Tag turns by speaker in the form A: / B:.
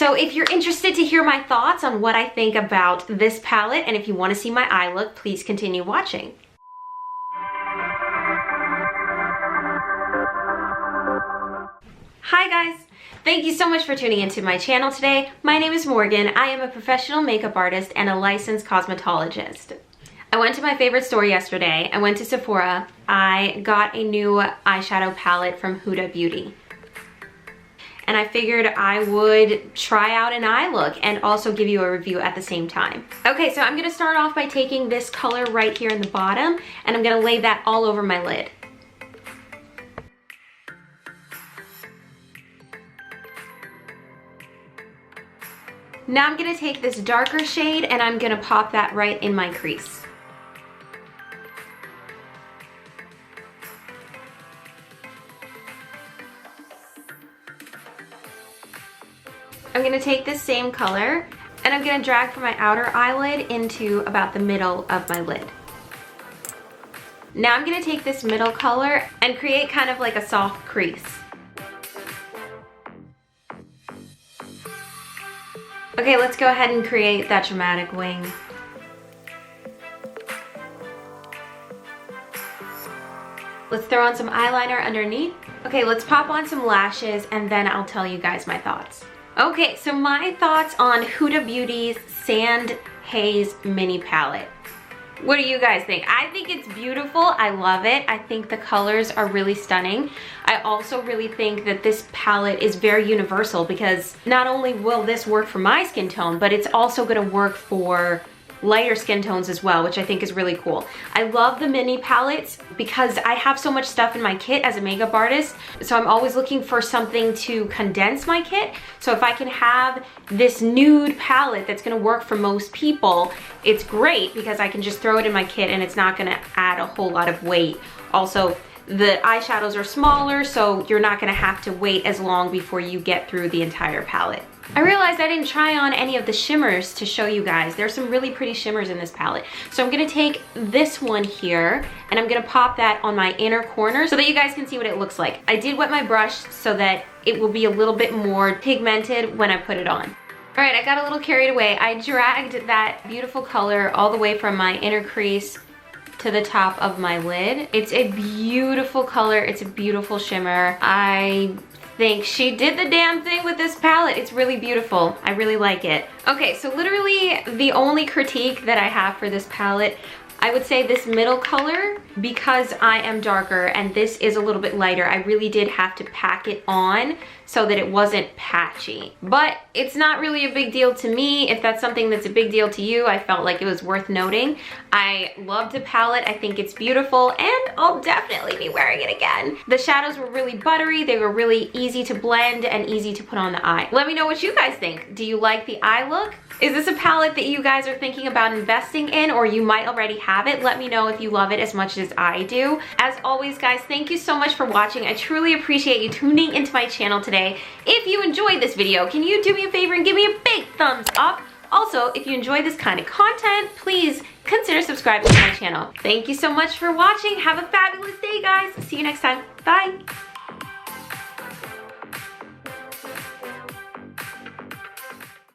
A: So if you're interested to hear my thoughts on what I think about this palette, and if you want to see my eye look, please continue watching. Hi guys! Thank you so much for tuning into my channel today. My name is Morgan. I am a professional makeup artist and a licensed cosmetologist. I went to my favorite store yesterday. I went to Sephora. I got a new eyeshadow palette from Huda Beauty. And I figured I would try out an eye look and also give you a review at the same time. Okay, so I'm gonna start off by taking this color right here in the bottom, and I'm gonna lay that all over my lid. Now I'm gonna take this darker shade and I'm gonna pop that right in my crease. I'm gonna take this same color and I'm gonna drag from my outer eyelid into about the middle of my lid. Now I'm gonna take this middle color and create kind of like a soft crease. Okay, let's go ahead and create that dramatic wing. Let's throw on some eyeliner underneath. Okay, let's pop on some lashes and then I'll tell you guys my thoughts. Okay, so my thoughts on Huda Beauty's Sand Haze Mini Palette. What do you guys think? I think it's beautiful. I love it. I think the colors are really stunning. I also really think that this palette is very universal because not only will this work for my skin tone, but it's also gonna work for lighter skin tones as well, which I think is really cool. I love the mini palettes because I have so much stuff in my kit as a makeup artist, so I'm always looking for something to condense my kit. So if I can have this nude palette that's gonna work for most people, it's great because I can just throw it in my kit and it's not gonna add a whole lot of weight. Also, the eyeshadows are smaller, so you're not gonna have to wait as long before you get through the entire palette. I realized I didn't try on any of the shimmers to show you guys. There's some really pretty shimmers in this palette. So I'm gonna take this one here and I'm gonna pop that on my inner corner so that you guys can see what it looks like. I did wet my brush so that it will be a little bit more pigmented when I put it on. All right, I got a little carried away. I dragged that beautiful color all the way from my inner crease to the top of my lid. It's a beautiful color. It's a beautiful shimmer. I think she did the damn thing with this palette. It's really beautiful. I really like it. Okay, so literally the only critique that I have for this palette, I would say this middle color, because I am darker and this is a little bit lighter, I really did have to pack it on so that it wasn't patchy. But it's not really a big deal to me. If that's something that's a big deal to you, I felt like it was worth noting. I love the palette. I think it's beautiful and I'll definitely be wearing it again. The shadows were really buttery. They were really easy to blend and easy to put on the eye. Let me know what you guys think. Do you like the eye look? Is this a palette that you guys are thinking about investing in, or you might already have it? Let me know if you love it as much as I do. As always, guys, thank you so much for watching. I truly appreciate you tuning into my channel today. If you enjoyed this video, can you do me a favor and give me a big thumbs up? Also, if you enjoy this kind of content, please consider subscribing to my channel. Thank you so much for watching. Have a fabulous day, guys. See you next time. Bye.